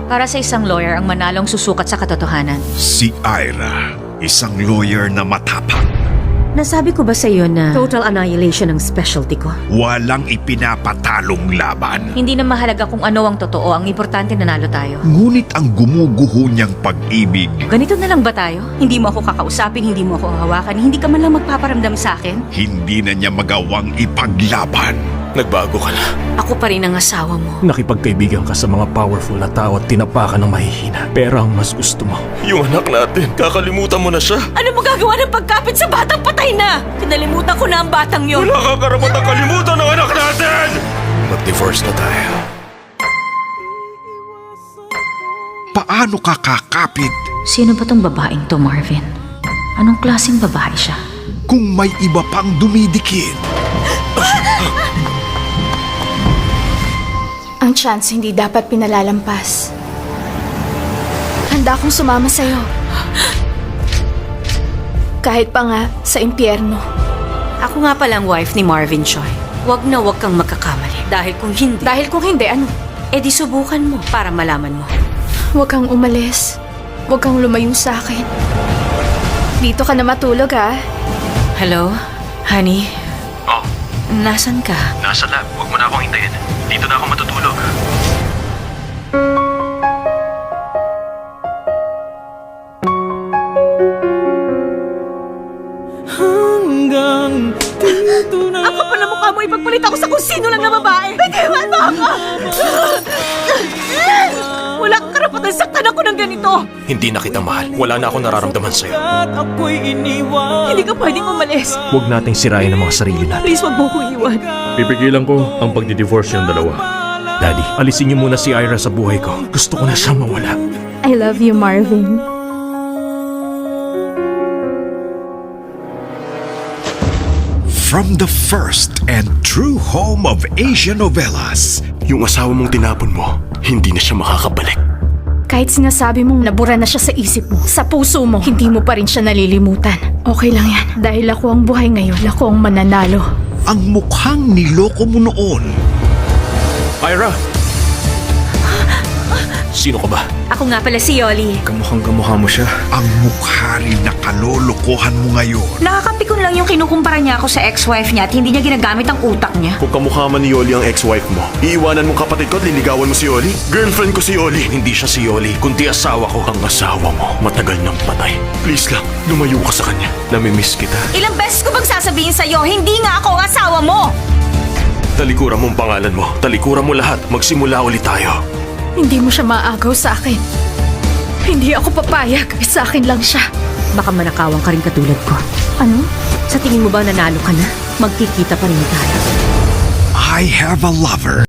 Para sa isang lawyer ang manalong susukat sa katotohanan. Si Ira, isang lawyer na matapang. Nasabi ko ba sa iyo na total annihilation ang specialty ko? Walang ipinapatalong laban. Hindi na mahalaga kung ano ang totoo, ang importante nanalo tayo. Ngunit ang gumuguho niyang pag-ibig, Ganito na lang ba tayo? Hindi mo ako kakausapin, hindi mo ako hawakan, hindi ka man lang magpaparamdam sa akin? hindi na niya magawang ipaglaban. Nagbago ka na. Ako pa rin ang asawa mo. Nakipagkaibigan ka sa mga powerful na tao at tinapakan ng mahihina. Pero ang mas gusto mo, yung anak natin, kakalimutan mo na siya. Ano mo gagawa ng pagkapit sa batang patay na? Kinalimutan ko na ang batang yon. Wala kang karapatang kalimutan ng anak natin! Mag-divorce na tayo. Paano ka kakapit Sino ba tong babaeng to, Marvin? Anong klaseng babae siya? kung may iba pang dumidikit? Ang chance hindi dapat pinalalampas. Handa akong sumama sa'yo. Kahit pa nga sa impyerno. Ako nga palang wife ni Marvin Choi. Huwag na huwag kang magkakamali. Dahil kung hindi, ano? Eh di subukan mo para malaman mo. Huwag kang umalis. Huwag kang lumayo sa akin. Dito ka na matulog, ha? Hello? Honey? Oh, Nasaan ka? nasa lab. Huwag mo na akong hintayin. Dito na ako matutulog. Ako pa na mukha mo ipagpalit ako sa kung sino lang na babae. Bitiwan mo ako! Wala kang karapatan saktan ako ng ganito. Hindi na kita mahal. Wala na akong nararamdaman sa'yo. Hindi ka pwedeng umalis. Huwag nating sirain ang mga sarili natin. Please, wag mo ko iwan. Pipigilan ko ang pagdi-divorce yung dalawa. Daddy, alisin niyo muna si Ira sa buhay ko. Gusto ko na siyang mawala. I love you, Marvin. From the first and true home of Asian novellas, Yung asawa mong tinapon mo, hindi na siya makakabalik. Kahit sinasabi mong nabura na siya sa isip mo, sa puso mo, hindi mo pa rin siya nalilimutan. Okay lang yan. Dahil ako ang buhay ngayon, ako ang mananalo. ang mukhang niloko mo noon, Ira! Sino ka ba? Ako nga pala si Yoli. Kamukhang-kamukha mo siya. ang mukha rin na kalolokohan mo ngayon. Nakakapikon lang yung kinukumpara niya ako sa ex-wife niya at hindi niya ginagamit ang utak niya. Kung kamukha man ni Yoli ang ex-wife mo, iiwanan mong kapatid ko at liligawan mo si Yoli? Girlfriend ko si Yoli. Hindi siya si Yoli, kundi asawa ko. Ang asawa mo, matagal nang patay. Please lang, lumayo ka sa kanya. Namimiss kita. Ilang beses ko bang sasabihin sa'yo, hindi nga ako ang asawa mo! Talikuran mo ang pangalan mo. Talikuran mo lahat. Magsimula ulit tayo. Hindi mo siya maagaw sa akin. Hindi ako papayag. Sa akin lang siya. Baka manakawang ka rin katulad ko. Ano? Sa tingin mo ba nanalo ka na? Magkikita pa rin tayo. I have a lover